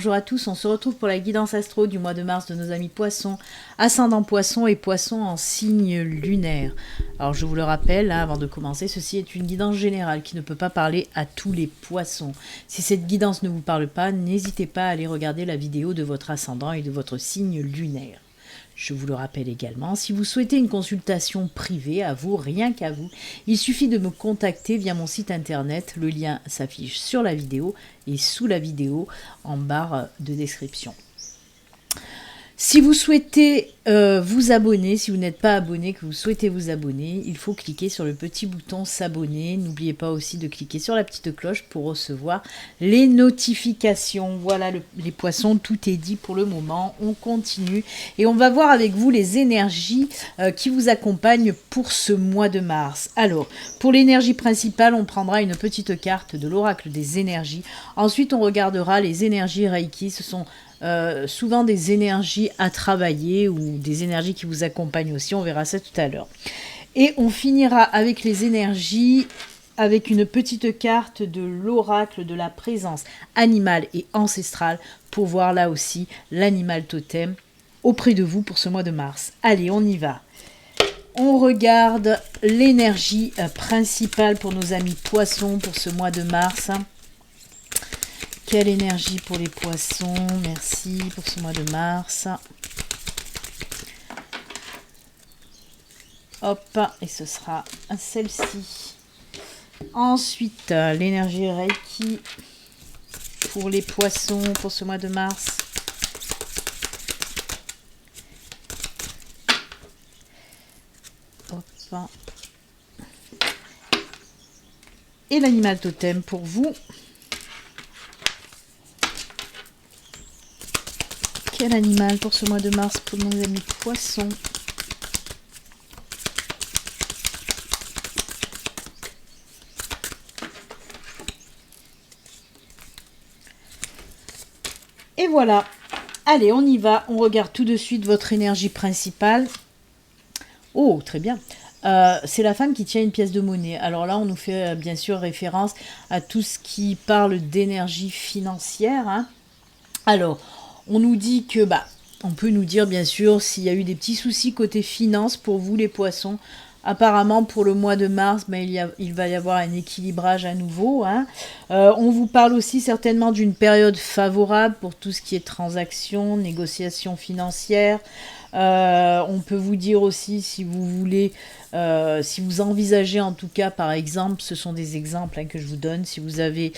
bonjour à tous, on se retrouve pour la guidance astro du mois de mars de nos amis poissons, ascendant poissons et poissons en signe lunaire. Alors je vous le rappelle, hein, avant de commencer, ceci est une guidance générale qui ne peut pas parler à tous les poissons. Si cette guidance ne vous parle pas, n'hésitez pas à aller regarder la vidéo de votre ascendant et de votre signe lunaire. Je vous le rappelle également, si vous souhaitez une consultation privée, à vous, rien qu'à vous, il suffit de me contacter via mon site internet. Le lien s'affiche sur la vidéo et sous la vidéo en barre de description. Si vous souhaitez vous abonner, si vous n'êtes pas abonné, que vous souhaitez vous abonner, il faut cliquer sur le petit bouton s'abonner. N'oubliez pas aussi de cliquer sur la petite cloche pour recevoir les notifications. Voilà les poissons, tout est dit pour le moment. On continue et on va voir avec vous les énergies qui vous accompagnent pour ce mois de mars. Alors, pour l'énergie principale, on prendra une petite carte de l'oracle des énergies. Ensuite, on regardera les énergies Reiki. Ce sont souvent des énergies à travailler ou des énergies qui vous accompagnent aussi, on verra ça tout à l'heure. Et on finira avec les énergies, avec une petite carte de l'oracle de la présence animale et ancestrale pour voir là aussi l'animal totem auprès de vous pour ce mois de mars. Allez, on y va. On regarde l'énergie principale pour nos amis poissons pour ce mois de mars. Quelle énergie pour les poissons, merci pour ce mois de mars. Hop, et ce sera celle-ci. Ensuite, l'énergie Reiki pour les poissons pour ce mois de mars. Hop. Et l'animal totem pour vous. Quel animal pour ce mois de mars pour nos amis poissons? Et voilà. Allez, on y va. On regarde tout de suite votre énergie principale. Oh, très bien. C'est la femme qui tient une pièce de monnaie. Alors là, on nous fait bien sûr référence à tout ce qui parle d'énergie financière. Hein. Alors, on nous dit que, on peut nous dire bien sûr s'il y a eu des petits soucis côté finance pour vous les poissons. Apparemment pour le mois de mars, il va y avoir un équilibrage à nouveau. Hein. On vous parle aussi certainement d'une période favorable pour tout ce qui est transactions, négociations financières. On peut vous dire aussi si vous voulez, si vous envisagez en tout cas par exemple, ce sont des exemples que je vous donne, si vous avez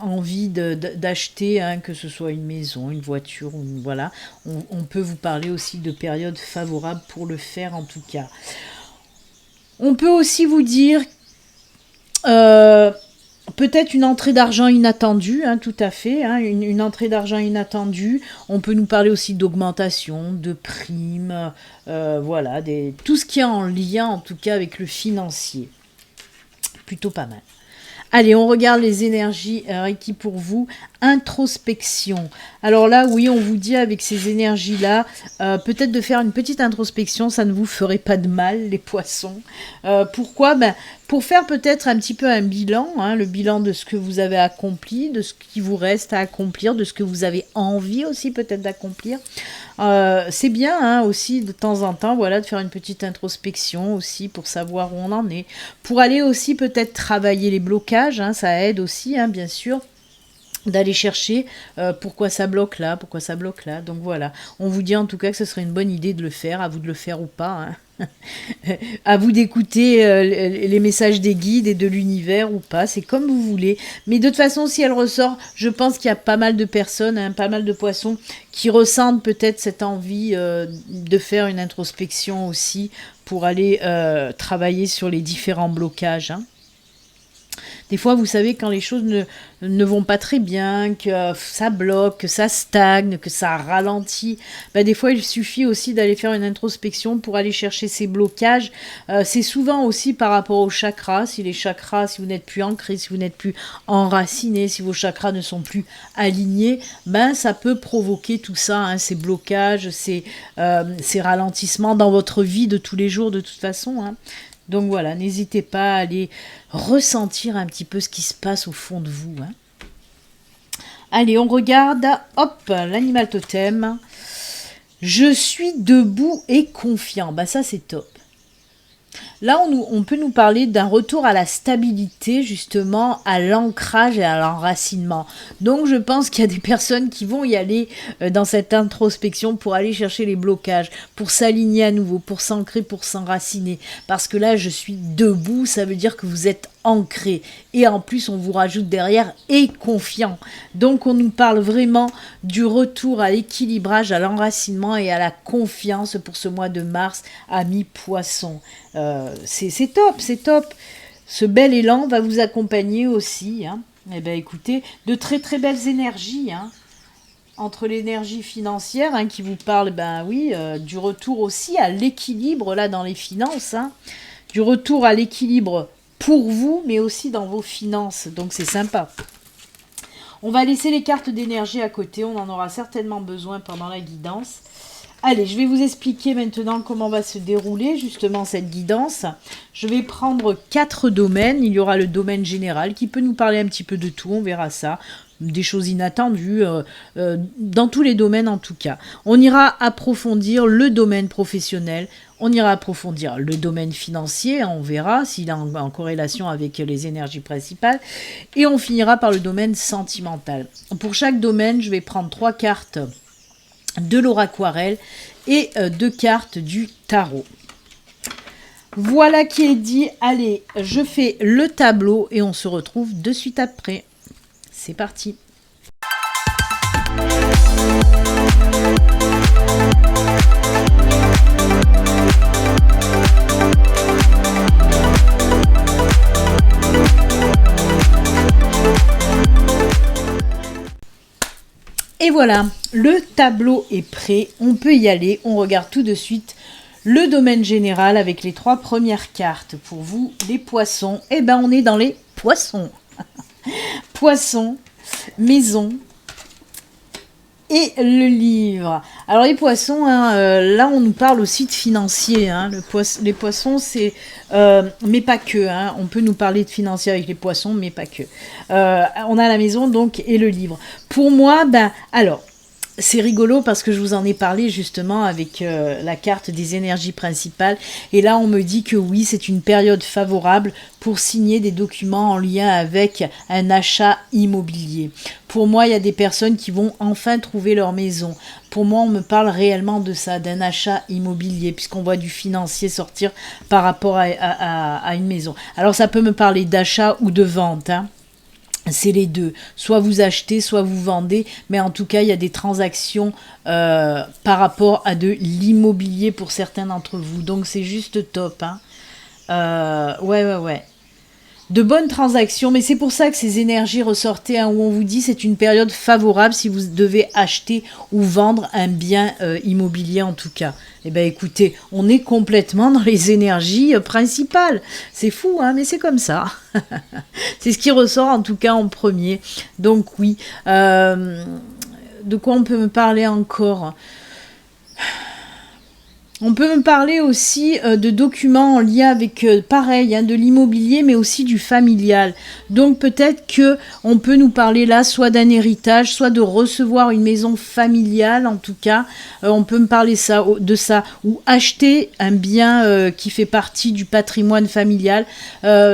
envie d'acheter, hein, que ce soit une maison, une voiture, voilà, on peut vous parler aussi de périodes favorables pour le faire en tout cas. On peut aussi vous dire peut-être une entrée d'argent inattendue, hein, tout à fait, hein, une entrée d'argent inattendue. On peut nous parler aussi d'augmentation, de primes, voilà, tout ce qui est en lien en tout cas avec le financier. Plutôt pas mal. Allez, on regarde les énergies Reiki pour vous. Introspection. Alors là, oui, on vous dit avec ces énergies-là, peut-être de faire une petite introspection, ça ne vous ferait pas de mal, les poissons. Pourquoi ? Pour faire peut-être un petit peu un bilan, hein, le bilan de ce que vous avez accompli, de ce qui vous reste à accomplir, de ce que vous avez envie aussi peut-être d'accomplir. C'est bien hein, aussi de temps en temps voilà, de faire une petite introspection aussi pour savoir où on en est. Pour aller aussi peut-être travailler les blocages, hein, ça aide aussi hein, bien sûr. D'aller chercher pourquoi ça bloque là, donc voilà, on vous dit en tout cas que ce serait une bonne idée de le faire, à vous de le faire ou pas, hein. À vous d'écouter les messages des guides et de l'univers ou pas, c'est comme vous voulez, mais de toute façon si elle ressort, je pense qu'il y a pas mal de personnes, hein, pas mal de poissons qui ressentent peut-être cette envie de faire une introspection aussi pour aller travailler sur les différents blocages, hein. Des fois, vous savez, quand les choses ne vont pas très bien, que ça bloque, que ça stagne, que ça ralentit, des fois, il suffit aussi d'aller faire une introspection pour aller chercher ces blocages. C'est souvent aussi par rapport aux chakras. Si les chakras, si vous n'êtes plus ancré, si vous n'êtes plus enraciné, si vos chakras ne sont plus alignés, ça peut provoquer tout ça, hein, ces blocages, ces ralentissements dans votre vie de tous les jours, de toute façon, hein. Donc voilà, n'hésitez pas à aller ressentir un petit peu ce qui se passe au fond de vous, hein. Allez, on regarde. Hop, l'animal totem. Je suis debout et confiant. Bah ça, c'est top. Là, on peut nous parler d'un retour à la stabilité, justement, à l'ancrage et à l'enracinement. Donc, je pense qu'il y a des personnes qui vont y aller dans cette introspection pour aller chercher les blocages, pour s'aligner à nouveau, pour s'ancrer, pour s'enraciner. Parce que là, je suis debout, ça veut dire que vous êtes ancré. Et en plus, on vous rajoute derrière et confiant. Donc, on nous parle vraiment du retour à l'équilibrage, à l'enracinement et à la confiance pour ce mois de mars à mi-poisson. C'est top, c'est top. Ce bel élan va vous accompagner aussi. Hein. Eh bien, écoutez, de très très belles énergies. Hein. Entre l'énergie financière hein, qui vous parle, ben oui, du retour aussi à l'équilibre là dans les finances. Hein. Du retour à l'équilibre pour vous, mais aussi dans vos finances. Donc c'est sympa. On va laisser les cartes d'énergie à côté. On en aura certainement besoin pendant la guidance. Allez, je vais vous expliquer maintenant comment va se dérouler justement cette guidance. Je vais prendre 4 domaines. Il y aura le domaine général qui peut nous parler un petit peu de tout, on verra ça. Des choses inattendues, dans tous les domaines en tout cas. On ira approfondir le domaine professionnel, on ira approfondir le domaine financier, on verra s'il est en corrélation avec les énergies principales, et on finira par le domaine sentimental. Pour chaque domaine, je vais prendre 3 cartes de l'oraquarelle et 2 cartes du tarot. Voilà qui est dit. Allez, je fais le tableau et on se retrouve de suite après. C'est parti. Et voilà, le tableau est prêt. On peut y aller. On regarde tout de suite le domaine général avec les 3 premières cartes. Pour vous, les poissons. Eh ben, on est dans les poissons. Poissons, maison et le livre. Alors les poissons, hein, là on nous parle aussi de financier. Hein, les poissons, c'est... mais pas que. Hein, on peut nous parler de financier avec les poissons, mais pas que. On a la maison donc et le livre. Pour moi, ben alors... C'est rigolo parce que je vous en ai parlé justement avec la carte des énergies principales. Et là, on me dit que oui, c'est une période favorable pour signer des documents en lien avec un achat immobilier. Pour moi, il y a des personnes qui vont enfin trouver leur maison. Pour moi, on me parle réellement de ça, d'un achat immobilier, puisqu'on voit du financier sortir par rapport à une maison. Alors, ça peut me parler d'achat ou de vente, hein. C'est les deux. Soit vous achetez, soit vous vendez. Mais en tout cas, il y a des transactions par rapport à de l'immobilier pour certains d'entre vous. Donc, c'est juste top. Hein. Ouais. De bonnes transactions. Mais c'est pour ça que ces énergies ressortaient, hein, où on vous dit c'est une période favorable si vous devez acheter ou vendre un bien immobilier en tout cas. Eh bien, écoutez, on est complètement dans les énergies principales. C'est fou, hein, mais c'est comme ça. C'est ce qui ressort en tout cas en premier. Donc oui. De quoi on peut me parler encore ? On peut me parler aussi de documents en lien avec, pareil, hein, de l'immobilier, mais aussi du familial. Donc peut-être que on peut nous parler là, soit d'un héritage, soit de recevoir une maison familiale, en tout cas. On peut me parler de ça, ou acheter un bien qui fait partie du patrimoine familial.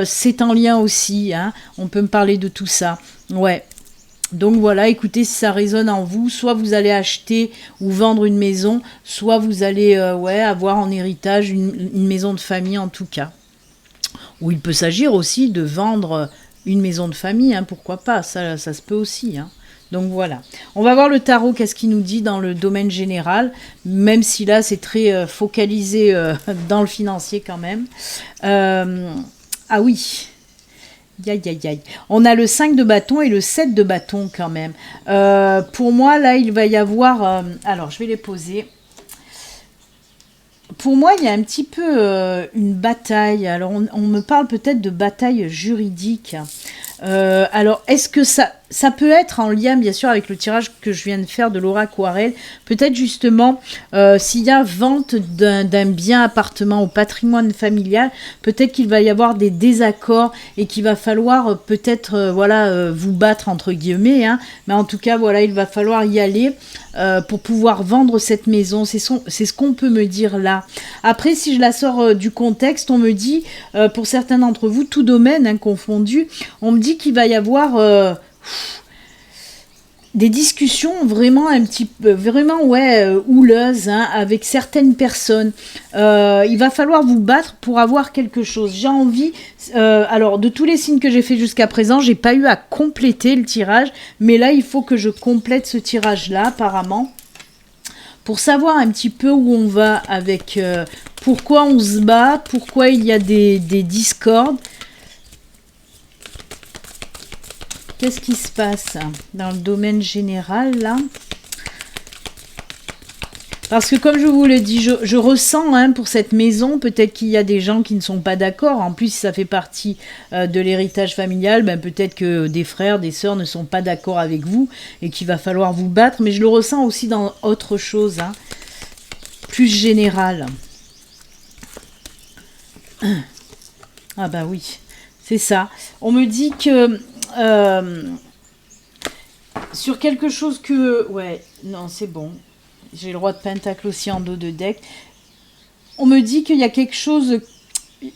C'est en lien aussi, hein. On peut me parler de tout ça. Ouais. Donc voilà, écoutez, si ça résonne en vous, soit vous allez acheter ou vendre une maison, soit vous allez avoir en héritage une maison de famille en tout cas. Ou il peut s'agir aussi de vendre une maison de famille, hein, pourquoi pas, ça se peut aussi. Hein. Donc voilà, on va voir le tarot, qu'est-ce qu'il nous dit dans le domaine général, même si là c'est très focalisé dans le financier quand même. Ah oui. Aïe. On a le 5 de bâton et le 7 de bâton quand même. Pour moi, là, il va y avoir... alors, je vais les poser. Pour moi, il y a un petit peu une bataille. Alors, on me parle peut-être de bataille juridique. Alors, est-ce que ça... ça peut être en lien, bien sûr, avec le tirage que je viens de faire de Laura Aquarelle. Peut-être justement, s'il y a vente d'un bien appartement au patrimoine familial, peut-être qu'il va y avoir des désaccords et qu'il va falloir peut-être, vous battre entre guillemets. Hein, mais en tout cas, voilà, il va falloir y aller pour pouvoir vendre cette maison. C'est ce qu'on peut me dire là. Après, si je la sors du contexte, on me dit, pour certains d'entre vous, tout domaine hein, confondu, on me dit qu'il va y avoir... des discussions vraiment un petit peu, vraiment houleuses hein, avec certaines personnes. Il va falloir vous battre pour avoir quelque chose. J'ai envie, alors de tous les signes que j'ai fait jusqu'à présent, j'ai pas eu à compléter le tirage, mais là il faut que je complète ce tirage-là apparemment. Pour savoir un petit peu où on va avec pourquoi on se bat, pourquoi il y a des discordes. Qu'est-ce qui se passe dans le domaine général, là? Parce que comme je vous le dis, je ressens hein, pour cette maison, peut-être qu'il y a des gens qui ne sont pas d'accord. En plus, si ça fait partie de l'héritage familial, ben, peut-être que des frères, des sœurs ne sont pas d'accord avec vous et qu'il va falloir vous battre. Mais je le ressens aussi dans autre chose, hein, plus général. Ah bah oui, c'est ça. On me dit que... sur quelque chose que... Ouais, non, c'est bon. J'ai le roi de pentacle aussi en dos de deck. On me dit qu'il y a quelque chose...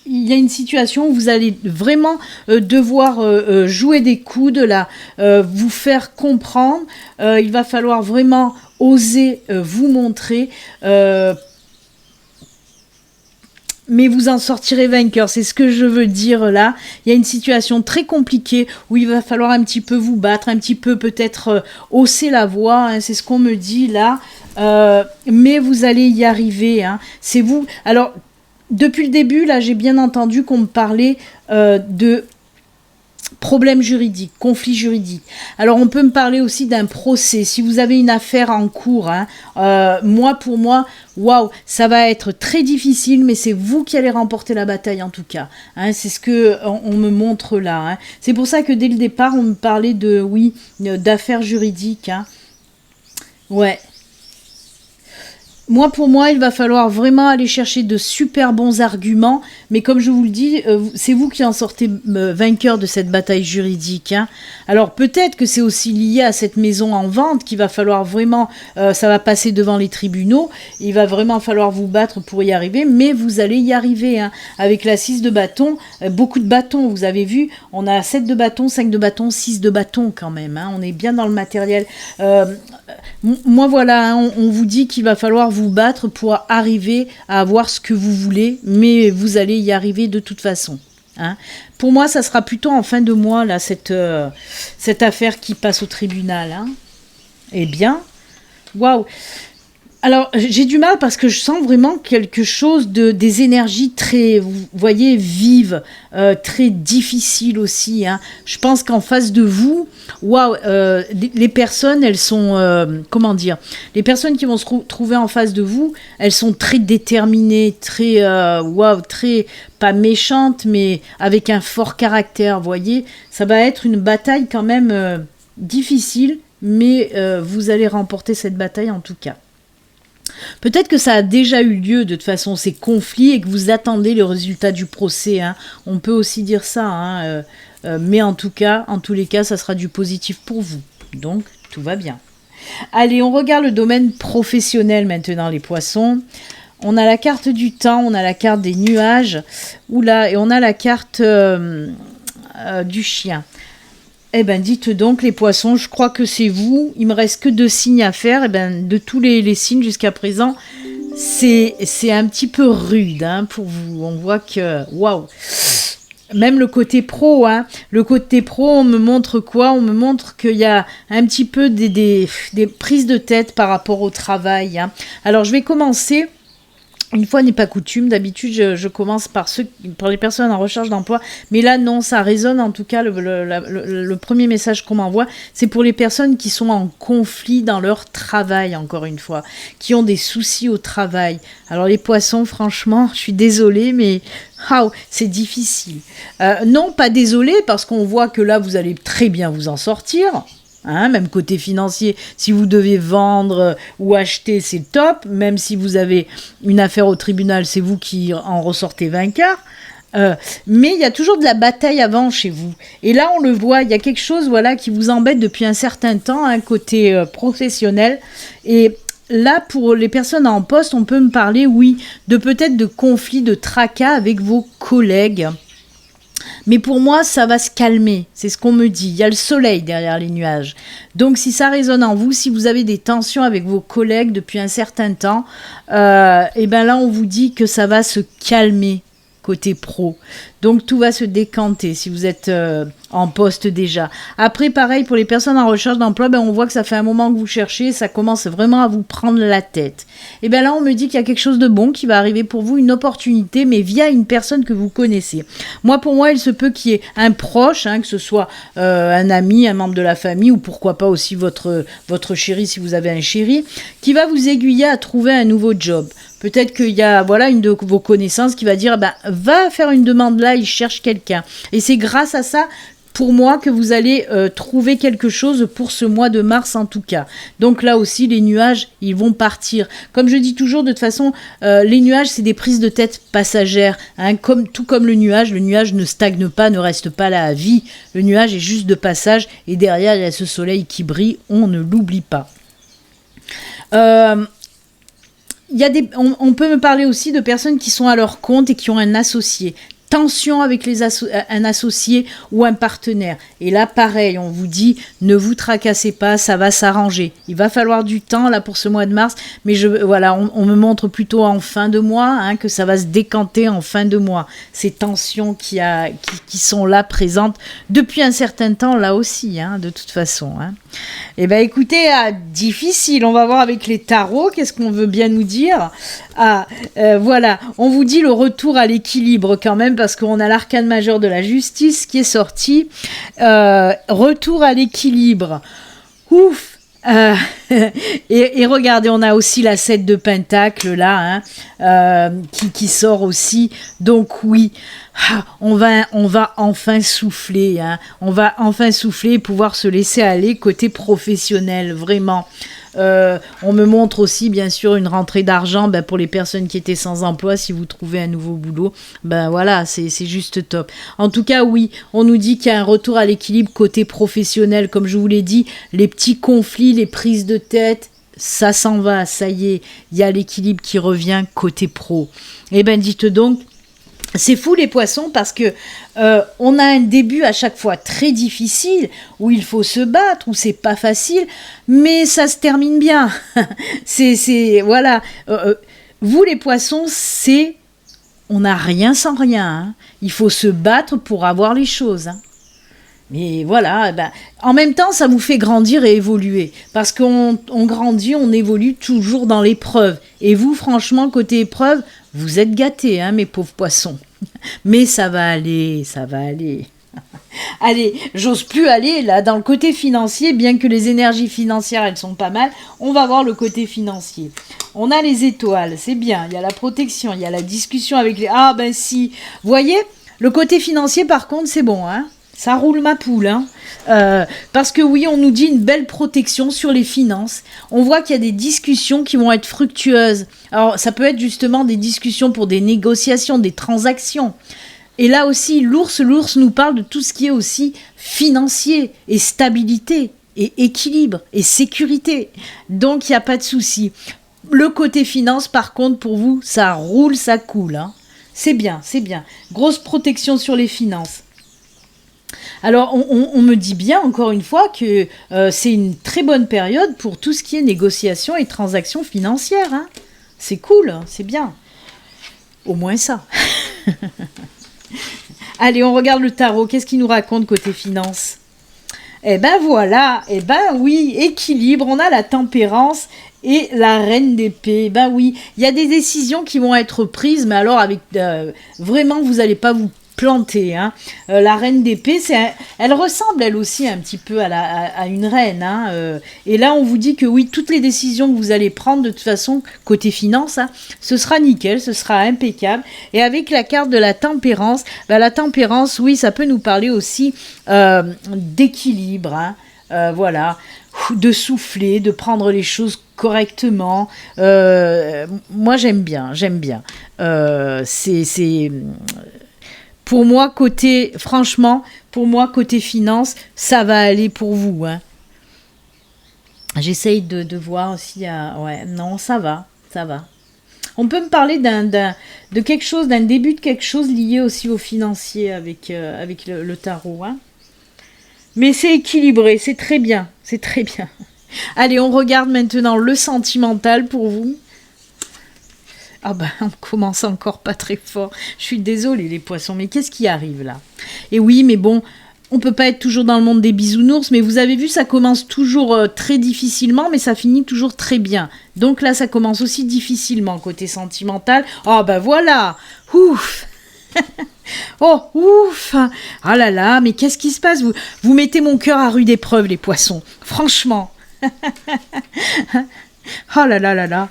Il y a une situation où vous allez vraiment devoir jouer des coudes, là, vous faire comprendre. Il va falloir vraiment oser vous montrer... mais vous en sortirez vainqueur, c'est ce que je veux dire là. Il y a une situation très compliquée où il va falloir un petit peu vous battre, un petit peu peut-être hausser la voix, hein, c'est ce qu'on me dit là. Mais vous allez y arriver, hein. C'est vous. Alors, depuis le début, là, j'ai bien entendu qu'on me parlait de problème juridique, conflit juridique. Alors, on peut me parler aussi d'un procès. Si vous avez une affaire en cours, hein, pour moi, waouh, ça va être très difficile, mais c'est vous qui allez remporter la bataille en tout cas. Hein, c'est ce que on me montre là. Hein. C'est pour ça que dès le départ, on me parlait d'affaires juridiques. Hein. Ouais. Pour moi, il va falloir vraiment aller chercher de super bons arguments. Mais comme je vous le dis, c'est vous qui en sortez vainqueur de cette bataille juridique. Hein. Alors peut-être que c'est aussi lié à cette maison en vente qu'il va falloir vraiment... ça va passer devant les tribunaux. Il va vraiment falloir vous battre pour y arriver. Mais vous allez y arriver. Hein. Avec la 6 de bâton, beaucoup de bâtons. Vous avez vu, on a 7 de bâton, 5 de bâton, 6 de bâton quand même. Hein. On est bien dans le matériel. Moi, voilà, hein, on vous dit qu'il va falloir vous battre pour arriver à avoir ce que vous voulez, mais vous allez y arriver de toute façon. Hein. Pour moi, ça sera plutôt en fin de mois, là, cette affaire qui passe au tribunal. Hein. Eh bien, waouh! Alors, j'ai du mal parce que je sens vraiment quelque chose des énergies très, vous voyez, vives, très difficiles aussi. Hein. Je pense qu'en face de vous, waouh, les personnes, elles sont, comment dire, les personnes qui vont se trouver en face de vous, elles sont très déterminées, très, très, pas méchantes, mais avec un fort caractère, vous voyez. Ça va être une bataille quand même difficile, mais vous allez remporter cette bataille en tout cas. Peut-être que ça a déjà eu lieu de toute façon ces conflits et que vous attendez le résultat du procès. Hein. On peut aussi dire ça, hein, mais en tous les cas, ça sera du positif pour vous. Donc, tout va bien. Allez, on regarde le domaine professionnel maintenant, les poissons. On a la carte du temps, on a la carte des nuages, et on a la carte du chien. Eh bien, dites donc, les poissons, je crois que c'est vous. Il me reste que 2 signes à faire. Eh bien, de tous les signes jusqu'à présent, c'est un petit peu rude hein, pour vous. On voit que, waouh, même le côté pro, hein. Le côté pro, on me montre quoi? On me montre qu'il y a un petit peu des prises de tête par rapport au travail. Hein. Alors, je vais commencer Une fois n'est pas coutume, d'habitude je commence par les personnes en recherche d'emploi, mais là non, ça résonne en tout cas, le premier message qu'on m'envoie, c'est pour les personnes qui sont en conflit dans leur travail, encore une fois, qui ont des soucis au travail. Alors les poissons, franchement, je suis désolée, mais c'est difficile. Non, pas désolée, parce qu'on voit que là, vous allez très bien vous en sortir. Hein, même côté financier, si vous devez vendre ou acheter, c'est top. Même si vous avez une affaire au tribunal, c'est vous qui en ressortez vainqueur. Mais il y a toujours de la bataille avant chez vous. Et là, on le voit, il y a quelque chose voilà, qui vous embête depuis un certain temps, un côté professionnel. Et là, pour les personnes en poste, on peut me parler, oui, de peut-être de conflits, de tracas avec vos collègues. Mais pour moi, ça va se calmer. C'est ce qu'on me dit. Il y a le soleil derrière les nuages. Donc, si ça résonne en vous, si vous avez des tensions avec vos collègues depuis un certain temps, et ben là, on vous dit que ça va se calmer côté pro. Donc, tout va se décanter si vous êtes en poste déjà. Après, pareil, pour les personnes en recherche d'emploi, ben, on voit que ça fait un moment que vous cherchez, ça commence vraiment à vous prendre la tête. Et bien là, on me dit qu'il y a quelque chose de bon qui va arriver pour vous, une opportunité, mais via une personne que vous connaissez. Pour moi, il se peut qu'il y ait un proche, que ce soit un ami, un membre de la famille, ou pourquoi pas aussi votre chéri si vous avez un chéri, qui va vous aiguiller à trouver un nouveau job. Peut-être qu'il y a une de vos connaissances qui va dire va faire une demande là, il cherche quelqu'un. Et c'est grâce à ça, pour moi, que vous allez trouver quelque chose pour ce mois de mars en tout cas. Donc là aussi, les nuages, ils vont partir. Comme je dis toujours, de toute façon, les nuages, c'est des prises de tête passagères. Tout comme le nuage ne stagne pas, ne reste pas là à vie. Le nuage est juste de passage et derrière, il y a ce soleil qui brille, on ne l'oublie pas. On peut me parler aussi de personnes qui sont à leur compte et qui ont un associé. Tension avec un associé ou un partenaire. Et là, pareil, on vous dit, ne vous tracassez pas, ça va s'arranger. Il va falloir du temps là pour ce mois de mars, mais on me montre plutôt en fin de mois, que ça va se décanter en fin de mois. Ces tensions qui sont là présentes depuis un certain temps là aussi, de toute façon. Eh bien, écoutez, difficile. On va voir avec les tarots, qu'est-ce qu'on veut bien nous dire. On vous dit le retour à l'équilibre quand même, parce qu'on a l'arcane majeur de la justice qui est sorti. Retour à l'équilibre. Ouf. Et regardez, on a aussi la 7 de Pentacle là, qui sort aussi. Donc oui, on va enfin souffler, on va enfin souffler et pouvoir se laisser aller côté professionnel, vraiment. On me montre aussi bien sûr une rentrée d'argent pour les personnes qui étaient sans emploi. Si vous trouvez un nouveau boulot, c'est juste top. En tout cas, oui, on nous dit qu'il y a un retour à l'équilibre côté professionnel. Comme je vous l'ai dit, les petits conflits, les prises de tête, ça s'en va, ça y est, il y a l'équilibre qui revient côté pro. Eh ben dites donc, c'est fou les poissons, parce que on a un début à chaque fois très difficile, où il faut se battre, où c'est pas facile, mais ça se termine bien. Vous les poissons, on n'a rien sans rien. Il faut se battre pour avoir les choses. Mais voilà, en même temps, ça vous fait grandir et évoluer. Parce qu'on grandit, on évolue toujours dans l'épreuve. Et vous, franchement, côté épreuve, vous êtes gâtés, mes pauvres poissons. Mais ça va aller, ça va aller. Allez, j'ose plus aller là dans le côté financier, bien que les énergies financières, elles sont pas mal. On va voir le côté financier. On a les étoiles, c'est bien. Il y a la protection, il y a la discussion avec les... si. Vous voyez, le côté financier, par contre, c'est bon, ça roule ma poule, parce que oui, on nous dit une belle protection sur les finances. On voit qu'il y a des discussions qui vont être fructueuses. Alors, ça peut être justement des discussions pour des négociations, des transactions. Et là aussi, l'ours nous parle de tout ce qui est aussi financier et stabilité et équilibre et sécurité. Donc, il n'y a pas de souci. Le côté finance, par contre, pour vous, ça roule, ça coule. C'est bien, c'est bien. Grosse protection sur les finances. Alors, on me dit bien, encore une fois, que c'est une très bonne période pour tout ce qui est négociation et transactions financières. C'est cool, c'est bien. Au moins ça. Allez, on regarde le tarot. Qu'est-ce qu'il nous raconte côté finance ? Eh ben voilà, eh ben oui, équilibre, on a la tempérance et la reine d'épée. Ben oui, il y a des décisions qui vont être prises, mais alors avec vraiment, vous n'allez pas vous planter. Hein. La reine d'épée, elle ressemble elle aussi un petit peu à une reine. Hein, et là, on vous dit que oui, toutes les décisions que vous allez prendre, de toute façon, côté finance, hein, ce sera nickel, ce sera impeccable. Et avec la carte de la tempérance, la tempérance, oui, ça peut nous parler aussi d'équilibre. Hein, voilà, de souffler, de prendre les choses correctement. Moi, j'aime bien. C'est pour moi, franchement, pour moi, côté finance, ça va aller pour vous. Hein. J'essaye de voir aussi. Ouais, non, ça va. On peut me parler de quelque chose, d'un début de quelque chose lié aussi au financier avec le tarot. Hein. Mais c'est équilibré, c'est très bien. Allez, on regarde maintenant le sentimental pour vous. Ah ben, on commence encore pas très fort. Je suis désolée les poissons, mais qu'est-ce qui arrive là? Et oui, mais bon, on peut pas être toujours dans le monde des bisounours, mais vous avez vu, ça commence toujours très difficilement, mais ça finit toujours très bien. Donc là, ça commence aussi difficilement, côté sentimental. Ah ben voilà. Ouf. Oh, ouf. Ah là là, mais qu'est-ce qui se passe? Vous mettez mon cœur à rude épreuve, les poissons. Franchement. Oh là là là là.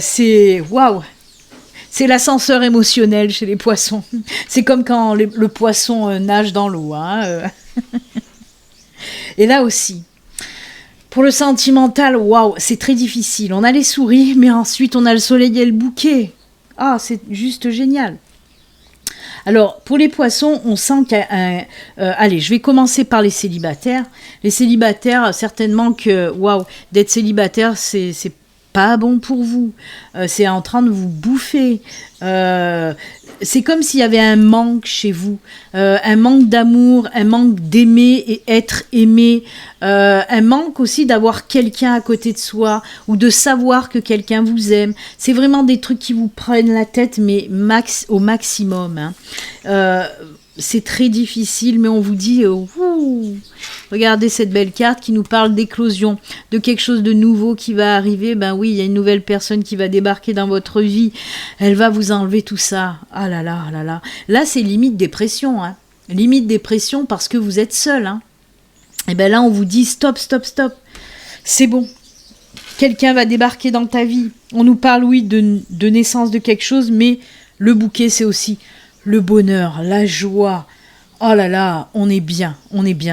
C'est... Waouh. C'est l'ascenseur émotionnel chez les poissons. C'est comme quand le poisson nage dans l'eau. Hein. Et là aussi, pour le sentimental, waouh, c'est très difficile. On a les souris, mais ensuite on a le soleil et le bouquet. Ah, c'est juste génial. Alors, pour les poissons, on sent qu'il y a allez, je vais commencer par les célibataires. Les célibataires, certainement que, waouh, d'être célibataire, c'est pas bon pour vous. C'est en train de vous bouffer. C'est comme s'il y avait un manque chez vous. Un manque d'amour, un manque d'aimer et être aimé. Un manque aussi d'avoir quelqu'un à côté de soi ou de savoir que quelqu'un vous aime. C'est vraiment des trucs qui vous prennent la tête, mais au maximum. Hein. C'est très difficile, mais on vous dit regardez cette belle carte qui nous parle d'éclosion, de quelque chose de nouveau qui va arriver. Ben oui, il y a une nouvelle personne qui va débarquer dans votre vie. Elle va vous enlever tout ça. Ah là là, là là. Là, c'est limite dépression. Hein. Limite dépression parce que vous êtes seul. Hein. Et ben là, on vous dit stop. C'est bon. Quelqu'un va débarquer dans ta vie. On nous parle, oui, de naissance de quelque chose, mais le bouquet, c'est aussi le bonheur, la joie. Oh là là, on est bien,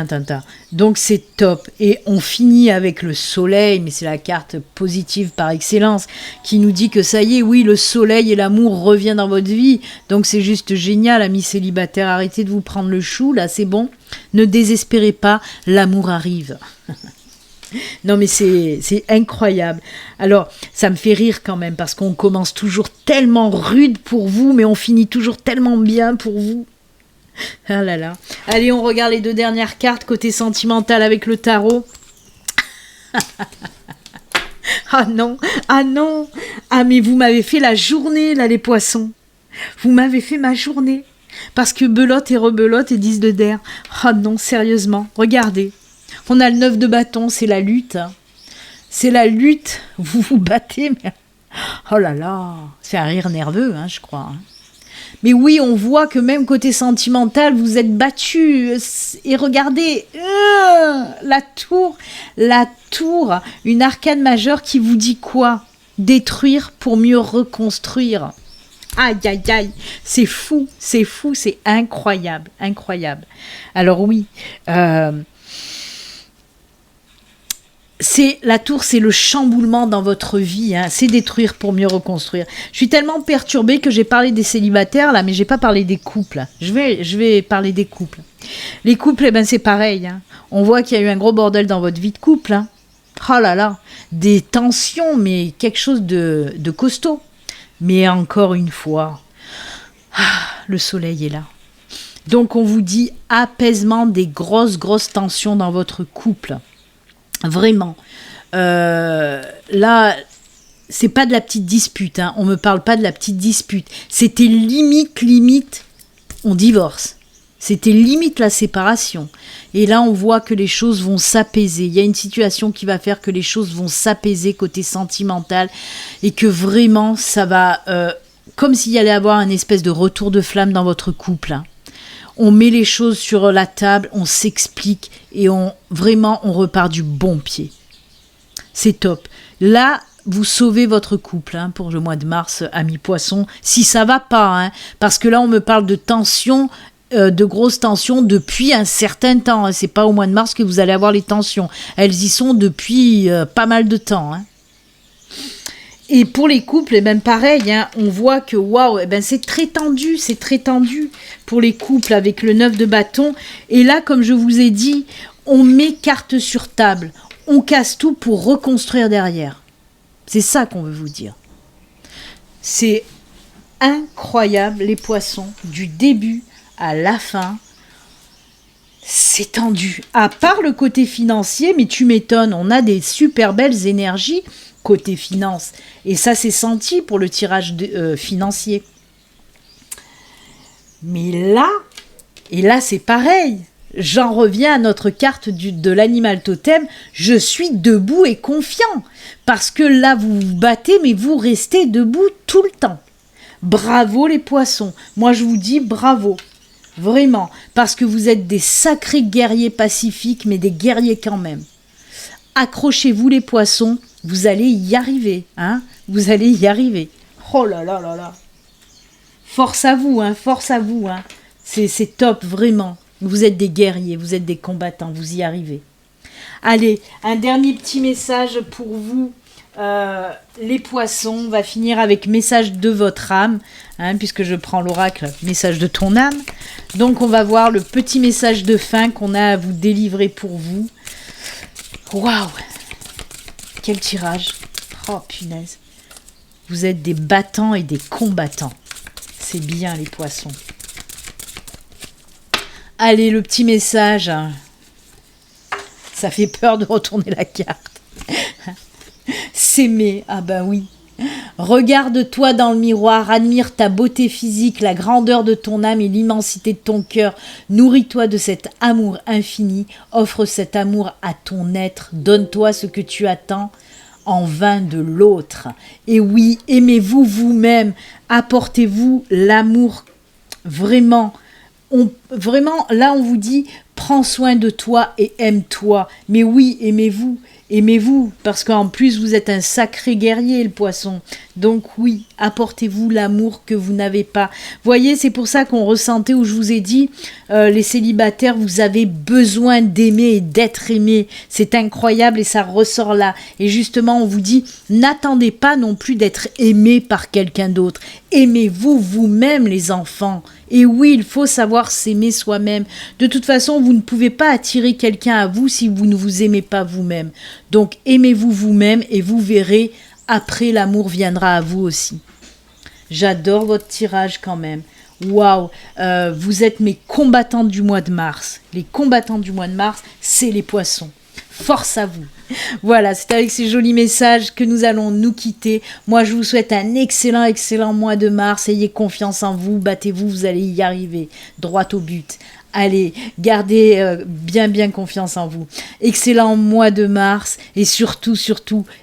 Tintin. Donc c'est top. Et on finit avec le soleil, mais c'est la carte positive par excellence, qui nous dit que ça y est, oui, le soleil et l'amour reviennent dans votre vie. Donc c'est juste génial, amis célibataires. Arrêtez de vous prendre le chou, là, c'est bon. Ne désespérez pas, l'amour arrive. Non mais c'est incroyable. Alors ça me fait rire quand même parce qu'on commence toujours tellement rude pour vous mais on finit toujours tellement bien pour vous. Ah là là. Allez, on regarde les deux dernières cartes côté sentimental avec le tarot. Ah non. Ah mais vous m'avez fait la journée là les poissons. Vous m'avez fait ma journée. Parce que belote et rebelote et 10 de der. Ah non, sérieusement, regardez. On a le 9 de bâton, c'est la lutte. Hein. C'est la lutte. Vous vous battez, mais... Oh là là, c'est un rire nerveux, hein, je crois. Hein. Mais oui, on voit que même côté sentimental, vous êtes battus. Et regardez, la tour, une arcane majeure qui vous dit quoi? Détruire pour mieux reconstruire. Aïe, aïe, aïe, c'est fou, c'est incroyable. Alors oui, la tour, c'est le chamboulement dans votre vie, hein. C'est détruire pour mieux reconstruire. Je suis tellement perturbée que j'ai parlé des célibataires là, mais j'ai pas parlé des couples. Je vais parler des couples. Les couples, eh ben c'est pareil. Hein. On voit qu'il y a eu un gros bordel dans votre vie de couple. Hein. Oh là là, des tensions, mais quelque chose de costaud. Mais encore une fois, le soleil est là. Donc on vous dit apaisement des grosses tensions dans votre couple. Vraiment. Là, c'est pas de la petite dispute. Hein. On me parle pas de la petite dispute. C'était limite, on divorce. C'était limite la séparation. Et là, on voit que les choses vont s'apaiser. Il y a une situation qui va faire que les choses vont s'apaiser côté sentimental et que vraiment, ça va... comme s'il y allait avoir un espèce de retour de flamme dans votre couple. Hein. On met les choses sur la table, on s'explique et vraiment, on repart du bon pied. C'est top. Là, vous sauvez votre couple hein, pour le mois de mars, amis poissons, si ça va pas. Hein, parce que là, on me parle de tension, de grosses tensions depuis un certain temps. Hein, c'est pas au mois de mars que vous allez avoir les tensions. Elles y sont depuis pas mal de temps. Hein. Et pour les couples, et même pareil, hein, on voit que waouh, c'est très tendu pour les couples avec le 9 de bâton. Et là, comme je vous ai dit, on met carte sur table, on casse tout pour reconstruire derrière. C'est ça qu'on veut vous dire. C'est incroyable, les poissons, du début à la fin. C'est tendu. À part le côté financier, mais tu m'étonnes, on a des super belles énergies côté finance. Et ça, c'est senti pour le tirage financier. Mais là, et là, c'est pareil. J'en reviens à notre carte de l'animal totem. Je suis debout et confiant. Parce que là, vous vous battez, mais vous restez debout tout le temps. Bravo les poissons. Moi, je vous dis bravo. Vraiment. Parce que vous êtes des sacrés guerriers pacifiques, mais des guerriers quand même. Accrochez-vous les poissons. Vous allez y arriver. Hein, vous allez y arriver. Oh là là là là. Force à vous. Hein, force à vous. Hein. C'est top, vraiment. Vous êtes des guerriers, vous êtes des combattants, vous y arrivez. Allez, un dernier petit message pour vous, les poissons. On va finir avec message de votre âme, hein, puisque je prends l'oracle, message de ton âme. Donc, on va voir le petit message de fin qu'on a à vous délivrer pour vous. Waouh! Quel tirage! Oh, punaise! Vous êtes des battants et des combattants. C'est bien, les poissons. Allez, le petit message. Ça fait peur de retourner la carte. S'aimer, ah ben oui. Regarde-toi dans le miroir, admire ta beauté physique, la grandeur de ton âme et l'immensité de ton cœur. Nourris-toi de cet amour infini. Offre cet amour à ton être. Donne-toi ce que tu attends en vain de l'autre. Et oui, aimez-vous vous-même. Apportez-vous l'amour vraiment. Vraiment, là, on vous dit, prends soin de toi et aime-toi. Mais oui, aimez-vous, parce qu'en plus, vous êtes un sacré guerrier, le poisson. Donc oui, apportez-vous l'amour que vous n'avez pas. Voyez, c'est pour ça qu'on ressentait, où je vous ai dit, les célibataires, vous avez besoin d'aimer et d'être aimé. C'est incroyable et ça ressort là. Et justement, on vous dit, n'attendez pas non plus d'être aimé par quelqu'un d'autre. Aimez-vous vous-même, les enfants. Et oui, il faut savoir s'aimer soi-même. De toute façon, vous ne pouvez pas attirer quelqu'un à vous si vous ne vous aimez pas vous-même. Donc, aimez-vous vous-même et vous verrez, après, l'amour viendra à vous aussi. J'adore votre tirage quand même. Waouh, vous êtes mes combattants du mois de mars. Les combattants du mois de mars, c'est les poissons. Force à vous. Voilà, c'est avec ces jolis messages que nous allons nous quitter. Moi, je vous souhaite un excellent mois de mars. Ayez confiance en vous, battez-vous, vous allez y arriver. Droit au but. Allez, gardez bien confiance en vous. Excellent mois de mars et surtout,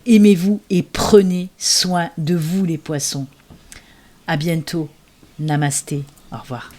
aimez-vous et prenez soin de vous les poissons. À bientôt. Namasté. Au revoir.